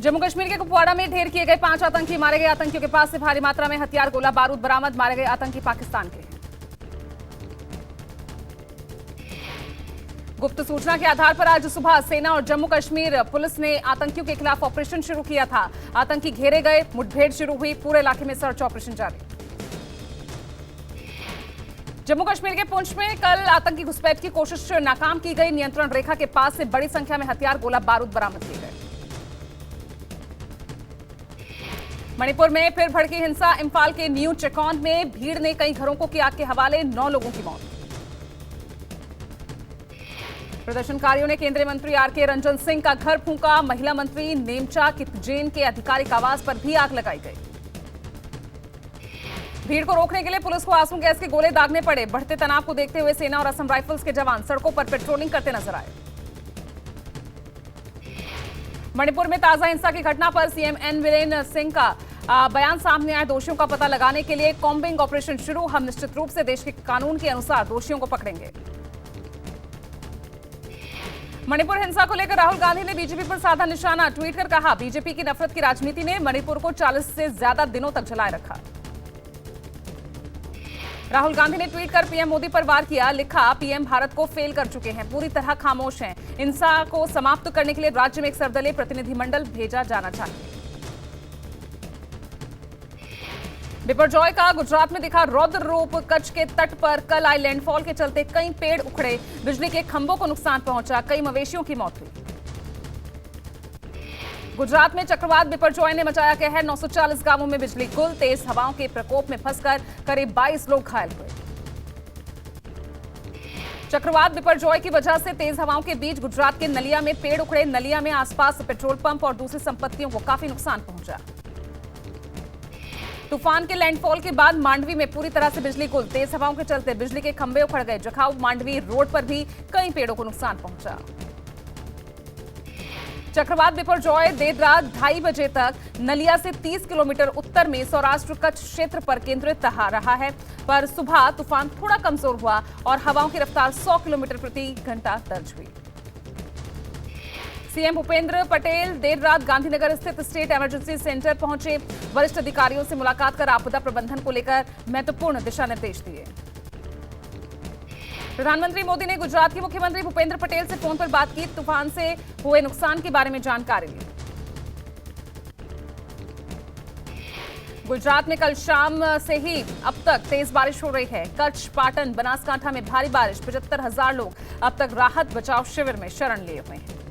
जम्मू कश्मीर के कुपवाड़ा में ढेर किए गए 5 आतंकी मारे गए। आतंकियों के पास से भारी मात्रा में हथियार, गोला बारूद बरामद। मारे गए आतंकी पाकिस्तान के हैं। गुप्त सूचना के आधार पर आज सुबह सेना और जम्मू कश्मीर पुलिस ने आतंकियों के खिलाफ ऑपरेशन शुरू किया था। आतंकी घेरे गए, मुठभेड़ शुरू हुई, पूरे इलाके में सर्च ऑपरेशन जारी। जम्मू कश्मीर के पुंछ में कल आतंकी घुसपैठ की कोशिश नाकाम की गई। नियंत्रण रेखा के पास से बड़ी संख्या में हथियार, गोला बारूद बरामद किए गए। मणिपुर में फिर भड़की हिंसा। इंफाल के न्यू चेकॉन में भीड़ ने कई घरों को किया आग के हवाले, 9 लोगों की मौत। प्रदर्शनकारियों ने केंद्रीय मंत्री आरके रंजन सिंह का घर फूंका। महिला मंत्री नेमचा कितजेन के आधिकारिक आवास पर भी आग लगाई गई। भीड़ को रोकने के लिए पुलिस को आंसू गैस के गोले दागने पड़े। बढ़ते तनाव को देखते हुए सेना और असम राइफल्स के जवान सड़कों पर पेट्रोलिंग करते नजर आए। मणिपुर में ताजा हिंसा की घटना पर सीएम एन वीरेन सिंह का बयान सामने आया। दोषियों का पता लगाने के लिए कॉम्बिंग ऑपरेशन शुरू। हम निश्चित रूप से देश के कानून के अनुसार दोषियों को पकड़ेंगे। मणिपुर हिंसा को लेकर राहुल गांधी ने बीजेपी पर साधा निशाना। ट्वीट कर कहा, बीजेपी की नफरत की राजनीति ने मणिपुर को 40 से ज्यादा दिनों तक जलाए रखा। राहुल गांधी ने ट्वीट कर पीएम मोदी पर वार किया। लिखा, पीएम भारत को फेल कर चुके हैं, पूरी तरह खामोश हैं। हिंसा को समाप्त करने के लिए राज्य में एक सर्वदलीय प्रतिनिधिमंडल भेजा जाना चाहिए। बिपरजॉय का गुजरात में दिखा रौद्र रूप। कच्छ के तट पर कल आए लैंडफॉल के चलते कई पेड़ उखड़े, बिजली के खंभों को नुकसान पहुंचा, कई मवेशियों की मौत हुई। गुजरात में चक्रवात बिपरजॉय ने मचाया कहर। 940 गांवों में बिजली गुल। तेज हवाओं के प्रकोप में फंसकर करीब 22 लोग घायल हुए। चक्रवात बिपरजॉय की वजह से तेज हवाओं के बीच गुजरात के नलिया में पेड़ उखड़े। नलिया में आसपास पेट्रोल पंप और दूसरी संपत्तियों को काफी नुकसान पहुंचा। तूफान के लैंडफॉल के बाद मांडवी में पूरी तरह से बिजली गुल। तेज हवाओं के चलते बिजली के खंभे उखड़ गए। जखाऊ मांडवी रोड पर भी कई पेड़ों को नुकसान पहुंचा। चक्रवात बिपरजॉय देर रात 2:30 बजे तक नलिया से 30 किलोमीटर उत्तर में सौराष्ट्र कच्छ क्षेत्र पर केंद्रित रहा है, पर सुबह तूफान थोड़ा कमजोर हुआ और हवाओं की रफ्तार 100 किलोमीटर प्रति घंटा दर्ज हुई। सीएम भूपेंद्र पटेल देर रात गांधीनगर स्थित स्टेट इमरजेंसी सेंटर पहुंचे। वरिष्ठ अधिकारियों से मुलाकात कर आपदा प्रबंधन को लेकर महत्वपूर्ण दिशा निर्देश दिए। प्रधानमंत्री मोदी ने गुजरात के मुख्यमंत्री भूपेंद्र पटेल से फोन पर बात की। तूफान से हुए नुकसान के बारे में जानकारी ली। गुजरात में कल शाम से ही अब तक तेज बारिश हो रही है। कच्छ, पाटन, बनासकांठा में भारी बारिश। 75,000 लोग अब तक राहत बचाव शिविर में शरण लिए हुए हैं।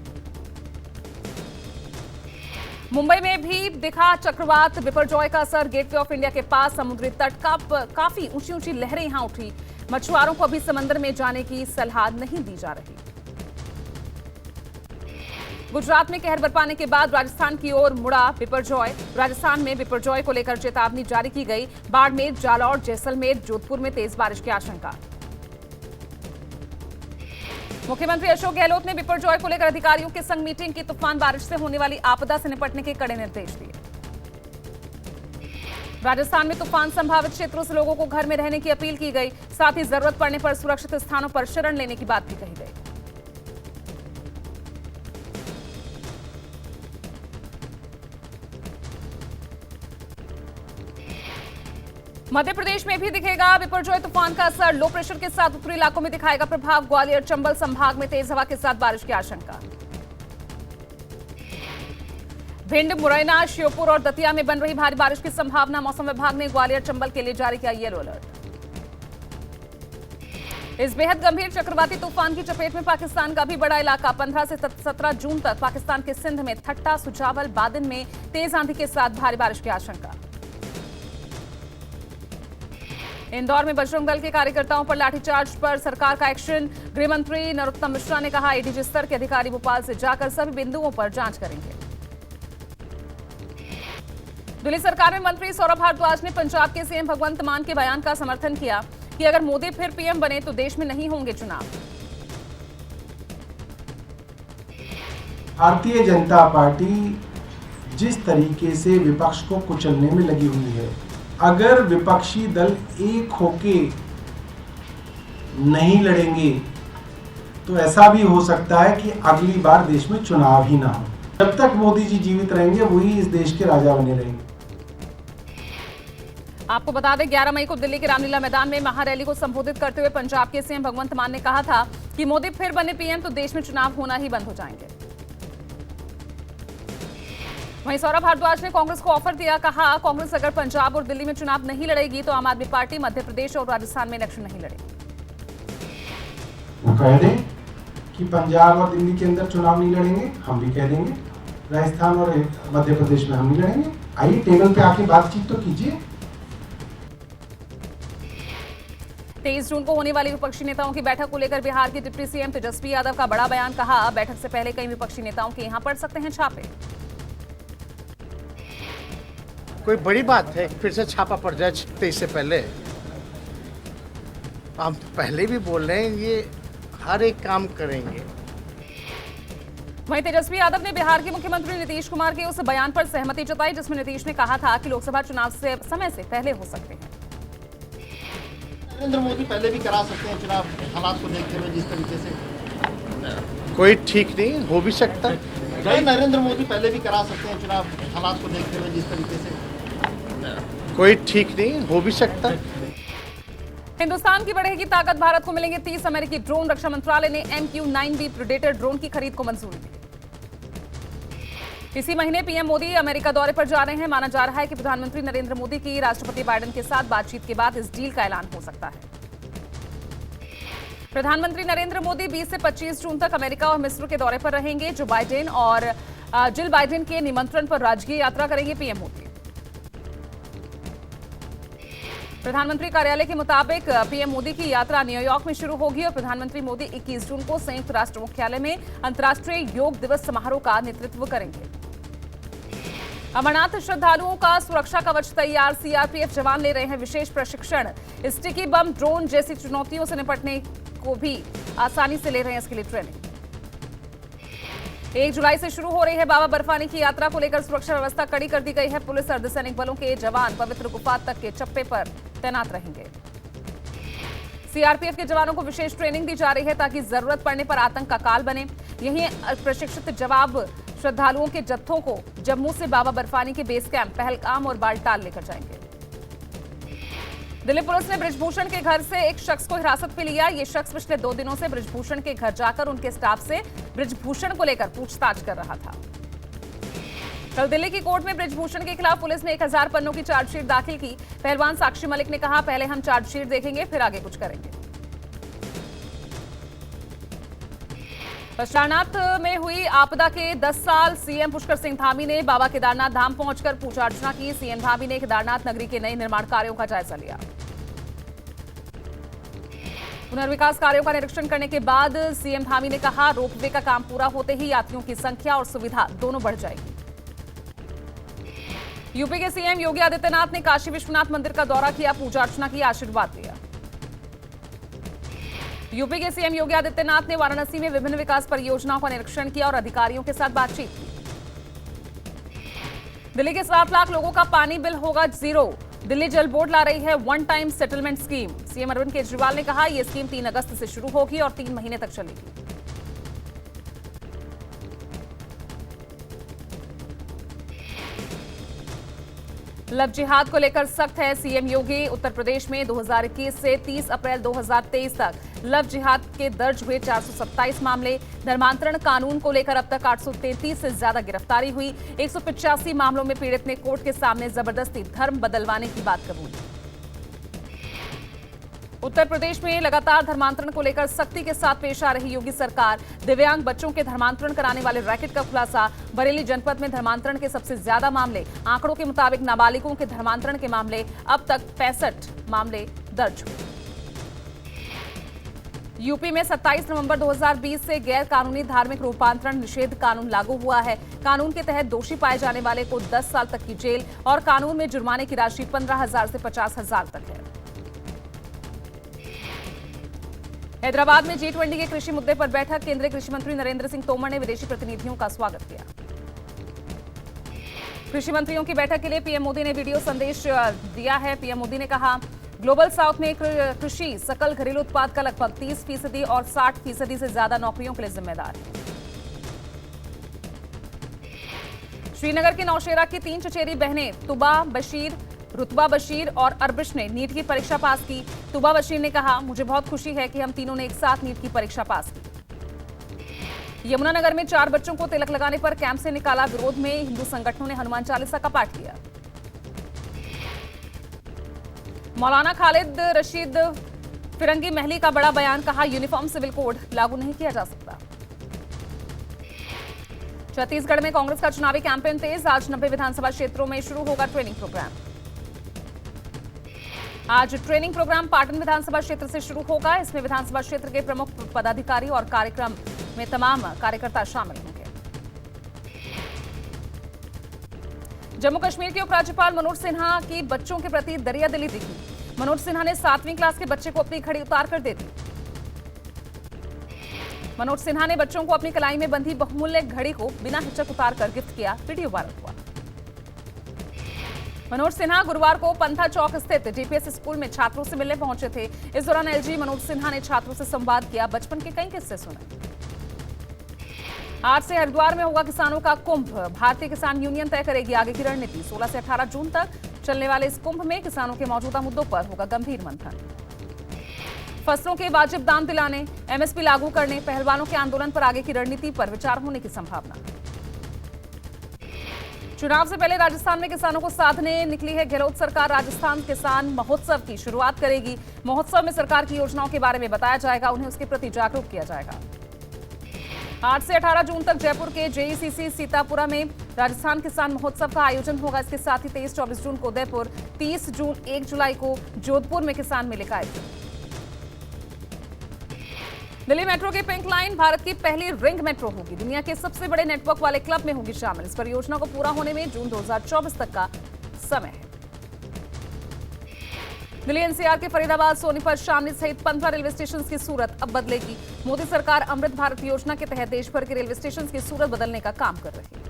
मुंबई में भी दिखा चक्रवात बिपरजॉय का असर। गेटवे ऑफ इंडिया के पास समुद्री तट का काफी ऊंची ऊंची लहरें यहां उठी। मछुआरों को अभी समंदर में जाने की सलाह नहीं दी जा रही। गुजरात में कहर बरपाने के बाद राजस्थान की ओर मुड़ा बिपरजॉय। राजस्थान में बिपरजॉय को लेकर चेतावनी जारी की गई। बाड़मेर, जालौर, जैसलमेर, जोधपुर में तेज बारिश की आशंका। मुख्यमंत्री अशोक गहलोत ने बिपरजॉय को लेकर अधिकारियों के संग मीटिंग की। तूफान बारिश से होने वाली आपदा से निपटने के कड़े निर्देश दिए। राजस्थान में तूफान संभावित क्षेत्रों से लोगों को घर में रहने की अपील की गई। साथ ही जरूरत पड़ने पर सुरक्षित स्थानों पर शरण लेने की बात भी कही गई। मध्य प्रदेश में भी दिखेगा बिपरजॉय तूफान का असर। लो प्रेशर के साथ उत्तरी इलाकों में दिखाएगा प्रभाव। ग्वालियर, चंबल संभाग में तेज हवा के साथ बारिश की आशंका। भिंड, मुरैना, श्योपुर और दतिया में बन रही भारी बारिश की संभावना। मौसम विभाग ने ग्वालियर, चंबल के लिए जारी किया येलो अलर्ट। इस बेहद गंभीर चक्रवाती तूफान की चपेट में पाकिस्तान का भी बड़ा इलाका। 15 से 17 जून तक पाकिस्तान के सिंध में ठट्टा, सुजावल, बादिन में तेज आंधी के साथ भारी बारिश की आशंका। इंदौर में बजरंग दल के कार्यकर्ताओं पर लाठीचार्ज पर सरकार का एक्शन। गृह मंत्री नरोत्तम मिश्रा ने कहा, एडीजी स्तर के अधिकारी भोपाल से जाकर सभी बिंदुओं पर जांच करेंगे। दिल्ली सरकार में मंत्री सौरभ भारद्वाज ने पंजाब के सीएम भगवंत मान के बयान का समर्थन किया कि अगर मोदी फिर पीएम बने तो देश में नहीं होंगे चुनाव। भारतीय जनता पार्टी जिस तरीके से विपक्ष को कुचलने में लगी हुई है, अगर विपक्षी दल एक होके नहीं लड़ेंगे तो ऐसा भी हो सकता है कि अगली बार देश में चुनाव ही ना हो। जब तक मोदी जी जीवित रहेंगे वही इस देश के राजा बने रहेंगे। आपको बता दें 11 मई को दिल्ली के रामलीला मैदान में महारैली को संबोधित करते हुए पंजाब के सीएम भगवंत मान ने कहा था कि मोदी फिर बने पीएम तो देश में चुनाव होना ही बंद हो जाएंगे। वहीं सौरभ भारद्वाज ने कांग्रेस को ऑफर दिया, कहा कांग्रेस अगर पंजाब और दिल्ली में चुनाव नहीं लड़ेगी तो आम आदमी पार्टी मध्य प्रदेश और राजस्थान में इलेक्शन नहीं लड़ेगी। वो कह दें कि पंजाब और दिल्ली के अंदर चुनाव नहीं लड़ेंगे, हम भी कह देंगे राजस्थान और मध्य प्रदेश में हम नहीं लड़ेंगे। आइए टेबल पे आके बातचीत तो कीजिए। 23 जून को होने वाली विपक्षी नेताओं की बैठक को लेकर बिहार के डिप्टी सीएम तेजस्वी यादव का बड़ा बयान, कहा बैठक से पहले कई विपक्षी नेताओं के यहां पड़ सकते हैं छापे। कोई बड़ी बात है फिर से छापा पड़ जाए 23 से पहले? हम पहले भी बोल रहे हैं ये हर एक काम करेंगे। वहीं तेजस्वी यादव ने बिहार के मुख्यमंत्री नीतीश कुमार के उस बयान पर सहमति जताई जिसमें नीतीश ने कहा था कि लोकसभा चुनाव से समय से पहले हो सकते हैं। नरेंद्र मोदी पहले भी करा सकते हैं चुनाव, हालात को देखते हुए जिस तरीके से। कोई ठीक नहीं हो भी सकता। नरेंद्र मोदी पहले भी करा सकते हैं चुनाव, हालात को देखते हुए जिस तरीके से। कोई ठीक नहीं हो भी सकता। हिंदुस्तान की बढ़ेगी ताकत, भारत को मिलेंगे 30 अमेरिकी ड्रोन। रक्षा मंत्रालय ने MQ-9B प्रेडेटर ड्रोन की खरीद को मंजूरी दी। इसी महीने पीएम मोदी अमेरिका दौरे पर जा रहे हैं। माना जा रहा है कि प्रधानमंत्री नरेंद्र मोदी की राष्ट्रपति बाइडेन के साथ बातचीत के बाद इस डील का ऐलान हो सकता है। प्रधानमंत्री नरेंद्र मोदी 20 से 25 जून तक अमेरिका और मिस्र के दौरे पर रहेंगे। जो बाइडेन और जिल बाइडेन के निमंत्रण पर राजकीय यात्रा करेंगे पीएम मोदी। प्रधानमंत्री कार्यालय के मुताबिक पीएम मोदी की यात्रा न्यूयॉर्क में शुरू होगी और प्रधानमंत्री मोदी 21 जून को संयुक्त राष्ट्र मुख्यालय में अंतर्राष्ट्रीय योग दिवस समारोह का नेतृत्व करेंगे। अमरनाथ श्रद्धालुओं का सुरक्षा कवच तैयार, सीआरपीएफ जवान ले रहे हैं विशेष प्रशिक्षण। स्टिकी बम, ड्रोन जैसी चुनौतियों से निपटने को भी आसानी से ले रहे हैं इसके लिए ट्रेनिंग। 1 जुलाई से शुरू हो रही है बाबा बर्फानी की यात्रा को लेकर सुरक्षा व्यवस्था कड़ी कर दी गई है। पुलिस, अर्धसैनिक बलों के जवान पवित्र गुफा तक के चप्पे पर तैनात रहेंगे। सीआरपीएफ के जवानों को विशेष ट्रेनिंग दी जा रही है ताकि जरूरत पड़ने पर आतंक का काल बने। यही प्रशिक्षित जवाब श्रद्धालुओं के जत्थों को जम्मू से बाबा बर्फानी के बेस कैंप पहलगाम और बालटाल लेकर जाएंगे। दिल्ली पुलिस ने बृजभूषण के घर से एक शख्स को हिरासत में लिया। ये शख्स पिछले 2 दिनों से बृजभूषण के घर जाकर उनके स्टाफ से बृजभूषण को लेकर पूछताछ कर रहा था। कल दिल्ली की कोर्ट में बृजभूषण के खिलाफ पुलिस ने 1000 पन्नों की चार्जशीट दाखिल की। पहलवान साक्षी मलिक ने कहा, पहले हम चार्जशीट देखेंगे फिर आगे कुछ करेंगे। केदारनाथ में हुई आपदा के 10 साल, सीएम पुष्कर सिंह धामी ने बाबा केदारनाथ धाम पहुंचकर पूजा अर्चना की। सीएम धामी ने केदारनाथ नगरी के नए निर्माण कार्यों का जायजा लिया। पुनर्विकास कार्यों का निरीक्षण करने के बाद सीएम धामी ने कहा, रोपवे का काम पूरा होते ही यात्रियों की संख्या और सुविधा दोनों बढ़ जाएगी। यूपी के सीएम योगी आदित्यनाथ ने काशी विश्वनाथ मंदिर का दौरा किया, पूजा अर्चना की, आशीर्वाद दिया। यूपी के सीएम योगी आदित्यनाथ ने वाराणसी में विभिन्न विकास परियोजनाओं का निरीक्षण किया और अधिकारियों के साथ बातचीत की। दिल्ली के 7 लाख लोगों का पानी बिल होगा 0। दिल्ली जल बोर्ड ला रही है one time settlement scheme. CM Arvind Kejriwal ने कहा, यह स्कीम 3 अगस्त से शुरू होगी और 3 महीने तक चलेगी। लव जिहाद को लेकर सख्त है सीएम योगी। उत्तर प्रदेश में 2021 से 30 अप्रैल 2023 तक लव जिहाद के दर्ज हुए 427 मामले। धर्मांतरण कानून को लेकर अब तक 833 से ज्यादा गिरफ्तारी हुई। 185 मामलों में पीड़ित ने कोर्ट के सामने जबरदस्ती धर्म बदलवाने की बात कबूली। उत्तर प्रदेश में लगातार धर्मांतरण को लेकर सख्ती के साथ पेश आ रही योगी सरकार। दिव्यांग बच्चों के धर्मांतरण कराने वाले रैकेट का खुलासा। बरेली जनपद में धर्मांतरण के सबसे ज्यादा मामले। आंकड़ों के मुताबिक नाबालिगों के धर्मांतरण के मामले अब तक 65 मामले दर्ज हुए। यूपी में 27 नवंबर 2020 से गैर कानूनी धार्मिक रूपांतरण निषेध कानून लागू हुआ है। कानून के तहत दोषी पाए जाने वाले को 10 साल तक की जेल और कानून में जुर्माने की राशि 15,000 से 50,000 तक है। हैदराबाद में G20 के कृषि मुद्दे पर बैठक। केंद्रीय कृषि मंत्री नरेंद्र सिंह तोमर ने विदेशी प्रतिनिधियों का स्वागत किया। कृषि मंत्रियों की बैठक के लिए पीएम मोदी ने वीडियो संदेश दिया है। पीएम मोदी ने कहा, ग्लोबल साउथ में कृषि सकल घरेलू उत्पाद का लगभग 30% और 60% से ज्यादा नौकरियों के लिए जिम्मेदार है। श्रीनगर के नौशेरा की 3 चचेरी बहनें तुबा बशीर, रुतबा बशीर और अरबिश ने नीट की परीक्षा पास की। तुबा बशीर ने कहा, मुझे बहुत खुशी है कि हम तीनों ने एक साथ नीट की परीक्षा पास की। यमुनानगर में 4 बच्चों को तिलक लगाने पर कैंप से निकाला। विरोध में हिंदू संगठनों ने हनुमान चालीसा का पाठ किया। मौलाना खालिद रशीद फिरंगी महली का बड़ा बयान, कहा यूनिफॉर्म सिविल कोड लागू नहीं किया जा सकता। छत्तीसगढ़ में कांग्रेस का चुनावी कैंपेन तेज। आज 90 विधानसभा क्षेत्रों में शुरू होगा ट्रेनिंग प्रोग्राम। आज ट्रेनिंग प्रोग्राम पाटन विधानसभा क्षेत्र से शुरू होगा। इसमें विधानसभा क्षेत्र के प्रमुख पदाधिकारी और कार्यक्रम में तमाम कार्यकर्ता शामिल होंगे। जम्मू कश्मीर के उपराज्यपाल मनोज सिन्हा की बच्चों के प्रति दरियादिली दिखी। मनोज सिन्हा ने 7वीं क्लास के बच्चे को अपनी घड़ी उतार कर दे दी। मनोज सिन्हा ने बच्चों को अपनी कलाई में बंधी बहुमूल्य घड़ी को बिना हिचक उतार कर गिफ्ट किया। वीडियो वायरल हुआ। मनोज सिन्हा गुरुवार को पंथा चौक स्थित डीपीएस स्कूल में छात्रों से मिलने पहुंचे थे। इस दौरान एलजी मनोज सिन्हा ने छात्रों से संवाद किया, बचपन के कई किस्से सुने। आज से हरिद्वार में होगा किसानों का कुंभ। भारतीय किसान यूनियन तय करेगी आगे की रणनीति। 16 से 18 जून तक चलने वाले इस कुंभ में किसानों के मौजूदा मुद्दों पर होगा गंभीर मंथन। फसलों के वाजिब दाम दिलाने, एमएसपी लागू करने, पहलवानों के आंदोलन पर आगे की रणनीति पर विचार होने की संभावना। चुनाव से पहले राजस्थान में किसानों को साधने निकली है गहलोत सरकार। राजस्थान किसान महोत्सव की शुरुआत करेगी। महोत्सव में सरकार की योजनाओं के बारे में बताया जाएगा, उन्हें उसके प्रति जागरूक किया जाएगा। 8 से 18 जून तक जयपुर के जेईसीसी सीतापुरा में राजस्थान किसान महोत्सव का आयोजन होगा। इसके साथ ही 23-24 जून को उदयपुर, 30 जून 1 जुलाई को जोधपुर में किसान मेले का आयोजन। दिल्ली मेट्रो की पिंक लाइन भारत की पहली रिंग मेट्रो होगी। दुनिया के सबसे बड़े नेटवर्क वाले क्लब में होगी शामिल। इस परियोजना को पूरा होने में जून 2024 तक का समय है। दिल्ली एनसीआर के फरीदाबाद, सोनीपत, शामली सहित 15 रेलवे स्टेशन की सूरत अब बदलेगी। मोदी सरकार अमृत भारत योजना के तहत देश भर के रेलवे स्टेशन की सूरत बदलने का काम कर रही है।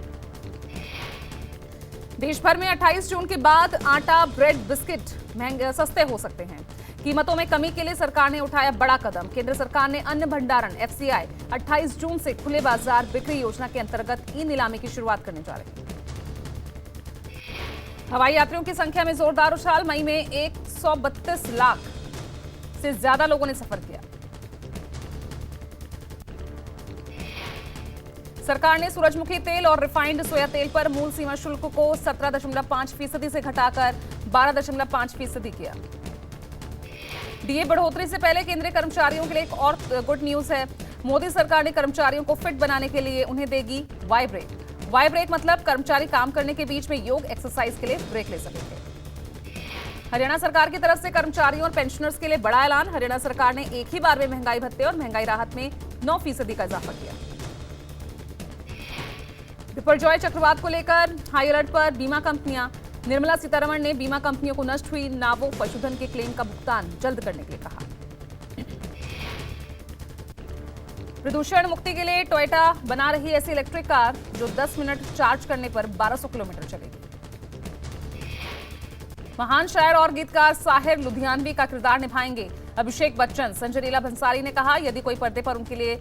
देश भर में 28 जून के बाद आटा, ब्रेड, बिस्किट महंगे सस्ते हो सकते हैं। कीमतों में कमी के लिए सरकार ने उठाया बड़ा कदम। केंद्र सरकार ने अन्न भंडारण एफसीआई 28 जून से खुले बाजार बिक्री योजना के अंतर्गत ई नीलामी की शुरुआत करने जा रही है। हवाई यात्रियों की संख्या में जोरदार उछाल। मई में 132 लाख से ज्यादा लोगों ने सफर किया। सरकार ने सूरजमुखी तेल और रिफाइंड सोया तेल पर मूल सीमा शुल्क को 17.5% से घटाकर 12.5% किया। डीए बढ़ोतरी से पहले केंद्रीय कर्मचारियों के लिए एक और गुड न्यूज है। मोदी सरकार ने कर्मचारियों को फिट बनाने के लिए उन्हें देगी वाई ब्रेक। वाई ब्रेक मतलब कर्मचारी काम करने के बीच में योग एक्सरसाइज के लिए ब्रेक ले सकेंगे। हरियाणा सरकार की तरफ से कर्मचारियों और पेंशनर्स के लिए बड़ा ऐलान। हरियाणा सरकार ने एक ही बार में महंगाई भत्ते और महंगाई राहत में 9% का इजाफा किया। बिपरजॉय चक्रवात को लेकर हाई अलर्ट पर बीमा कंपनियां। निर्मला सीतारमण ने बीमा कंपनियों को नष्ट हुई नावों पशुधन के क्लेम का भुगतान जल्द करने के लिए कहा। प्रदूषण मुक्ति के लिए टोयोटा बना रही ऐसी इलेक्ट्रिक कार जो 10 मिनट चार्ज करने पर 1200 किलोमीटर चलेगी। महान शायर और गीतकार साहिर लुधियानवी का किरदार निभाएंगे अभिषेक बच्चन। संजय लीला भंसाली ने कहा, यदि कोई पर्दे पर उनके लिए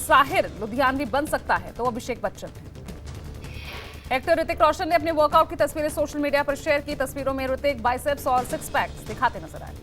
साहिर लुधियानवी बन सकता है तो अभिषेक बच्चन है। एक्टर ऋतिक रोशन ने अपने वर्कआउट की तस्वीरें सोशल मीडिया पर शेयर की। तस्वीरों में ऋतिक बाइसेप्स और 6 पैक्स दिखाते नजर आए।